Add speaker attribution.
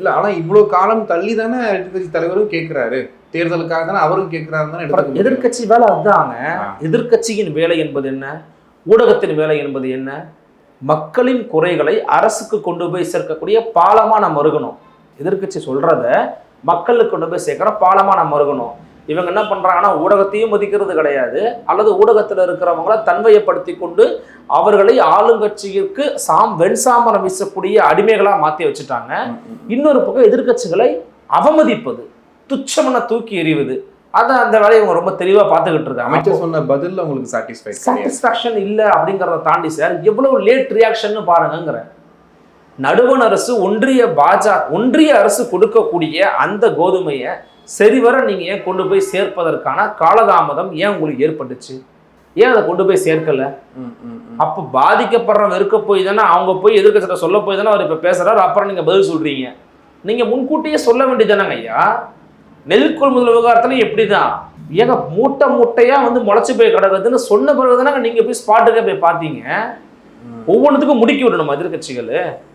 Speaker 1: இல்ல ஆனா இவ்வளவு காலம் தள்ளி தானே எதிர்கட்சி தலைவரும் கேட்கிறாரு, தேர்தலுக்காக தானே அவரும் கேட்கிறாருன்னு.
Speaker 2: எதிர்கட்சி வேலை அதுதாங்க. எதிர்கட்சியின் வேலை என்பது என்ன, ஊடகத்தின் வேலை என்பது என்ன, மக்களின் குறைகளை அரசுக்கு கொண்டு போய் சேர்க்கக்கூடிய பாலமா நம்ம இருக்கணும். எதிர்கட்சி சொல்றத மக்களுக்கு கொண்டு போய் சேர்க்கிற பாலமா நம்ம இருக்கணும். இவங்க என்ன பண்றாங்கன்னா ஊடகத்தையும் மதிக்கிறது கிடையாது, அல்லது ஊடகத்தில் இருக்கிறவங்கள தன்மையப்படுத்தி கொண்டு அவர்களை ஆளுங்கட்சிக்கு வெண்சாமரம் வீசக்கூடிய அடிமைகளா மாற்றி வச்சுட்டாங்க. இன்னொரு பக்கம் எதிர்கட்சிகளை அவமதிப்பது, துச்சமன தூக்கி எறிவது, அதை அந்த வேலையை அவங்க ரொம்ப தெளிவாக பார்த்துக்கிட்டு இருக்காங்க.
Speaker 1: அமைச்சர் சொன்ன பதில் உங்களுக்கு
Speaker 2: சாட்டிஸ்ஃபேக்ஷன் இல்லை அப்படிங்கிறத தாண்டி சார் எவ்வளவு லேட் ரியாக்ஷன் பாருங்கிற. நடுவண் அரசு ஒன்றிய அரசு கொடுக்கக்கூடிய அந்த கோதுமையை சரிவர நீங்க ஏன் கொண்டு போய் சேர்ப்பதற்கான காலதாமதம் ஏன் உங்களுக்கு ஏற்பட்டுச்சு? ஏன் அதை கொண்டு போய் சேர்க்கல? அப்ப பாதிக்கப்படுறவங்க இருக்க போய் தானே அவங்க போய் எதிர்க்கட்சியில சொல்ல போய் தானே அவர் இப்ப பேசுறாரு, அப்புறம் நீங்க பதில் சொல்றீங்க. நீங்க முன்கூட்டியே சொல்ல வேண்டியதானங்க ஐயா. நெல் கொள்முதல் விவகாரத்துல எப்படிதான் ஏங்க மூட்டையா முளைச்சு போய் கிடக்குதுன்னு சொன்ன பிறகுதானங்க நீங்க போய் ஸ்பாட்டுக்கே போய் பார்த்தீங்க. ஒவ்வொன்றுத்துக்கும் முடுக்கி விடணும் எதிர்கட்சிகள்.